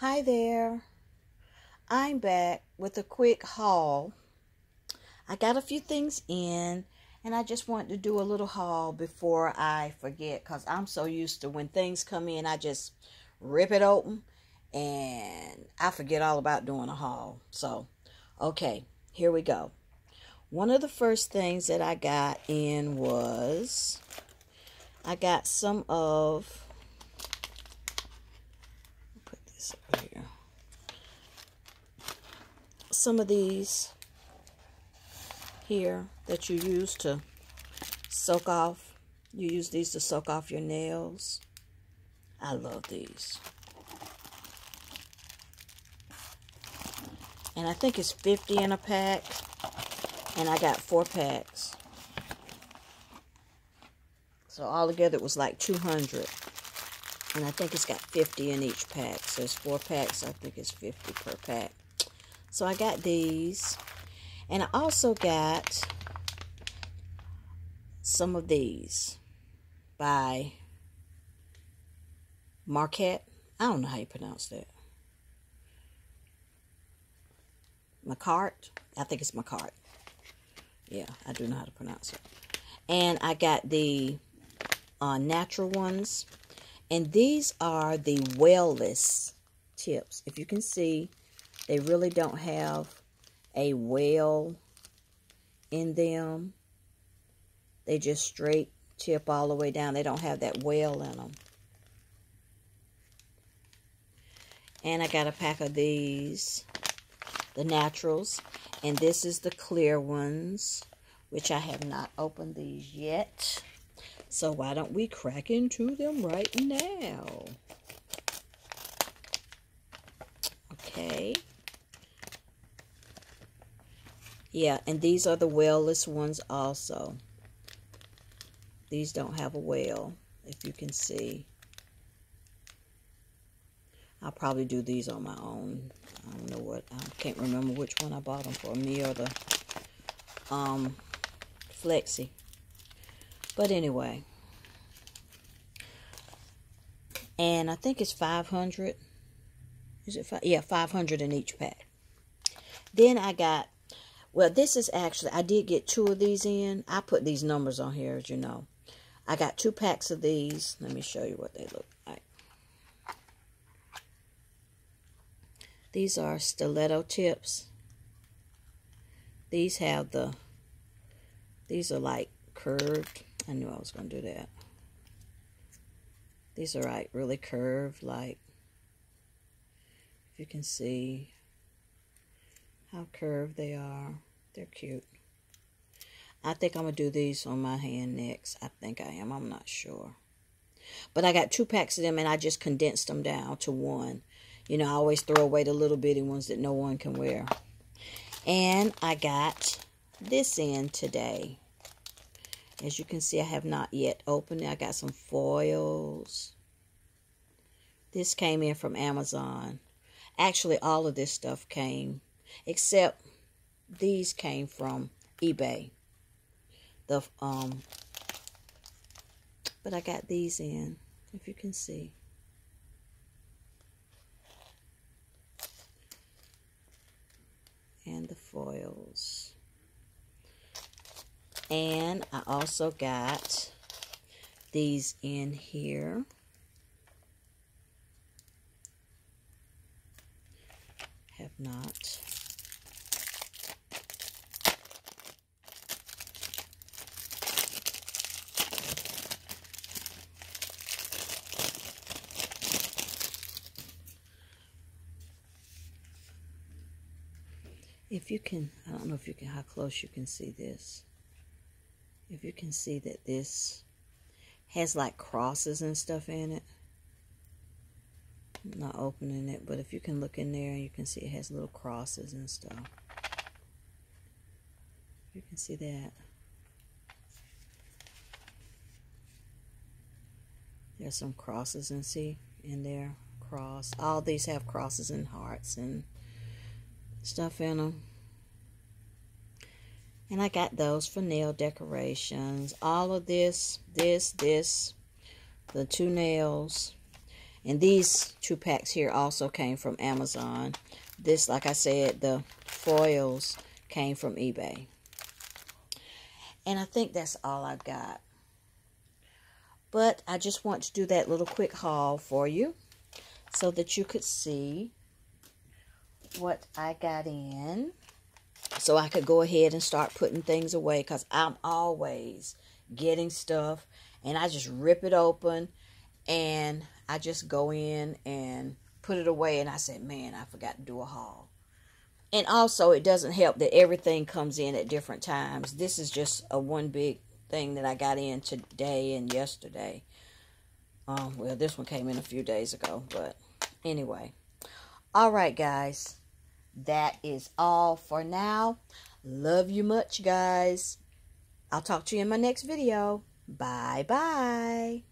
Hi there, I'm back with a quick haul. I got a few things in and I just wanted to do a little haul before I forget, because I'm so used to when things come in I just rip it open and I forget all about doing a haul. So, okay, here we go. One of the first things that I got in was I got some of, put this over here, some of these here that you use to soak off. You use these to soak off your nails. I love these. And I think it's 50 in a pack. And I got 4 packs. So altogether it was like 200. And I think it's got 50 in each pack. So it's 4 packs. I think it's 50 per pack. So I got these. And I also got some of these by Marquette. I don't know how you pronounce that. Macart? I think it's Macart. Yeah, I do know how to pronounce it. And I got the natural ones. And these are the wellness tips. If you can see, they really don't have a well in them. They just straight tip all the way down. They don't have that well in them. And I got a pack of these, the naturals. And this is the clear ones, which I have not opened these yet. So why don't we crack into them right now? Okay. Yeah, and these are the wellness ones also. These don't have a well, if you can see. I'll probably do these on my own. I don't know what, I can't remember which one I bought them for, me or the Flexi. But anyway. And I think it's 500. Is it 5? Yeah, 500 in each pack. Then I got, well, this is actually, I did get 2 of these in. I put these numbers on here, as you know. I got 2 packs of these. Let me show you what they look like. These are stiletto tips. These have the, these are like curved. I knew I was going to do that. These are like really curved, like, if you can see how curved they are. They're cute. I think I'm going to do these on my hand next. I think I am. I'm not sure. But I got 2 packs of them, and I just condensed them down to 1. You know, I always throw away the little bitty ones that no one can wear. And I got this in today. As you can see, I have not yet opened it. I got some foils. This came in from Amazon. Actually, all of this stuff came, except these came from eBay. But I got these in, if you can see. And the foils. And I also got these in here. Have not. If you can, I don't know if you can, how close you can see this. If you can see that this has like crosses and stuff in it. I'm not opening it, but if you can look in there, you can see it has little crosses and stuff. You can see that. There's some crosses, and see in there, cross. All these have crosses and hearts and stuff in them. And I got those for nail decorations. All of this, the 2 nails. And these 2 packs here also came from Amazon. This, like I said, the foils came from eBay. And I think that's all I've got. But I just want to do that little quick haul for you so that you could see what I got in. So I could go ahead and start putting things away, because I'm always getting stuff and I just rip it open and I just go in and put it away, and I said, man, I forgot to do a haul. And also, it doesn't help that everything comes in at different times. This is just a one big thing that I got in today and yesterday. Well, this one came in a few days ago, but anyway. All right, guys. That is all for now. Love you much, guys. I'll talk to you in my next video. Bye-bye.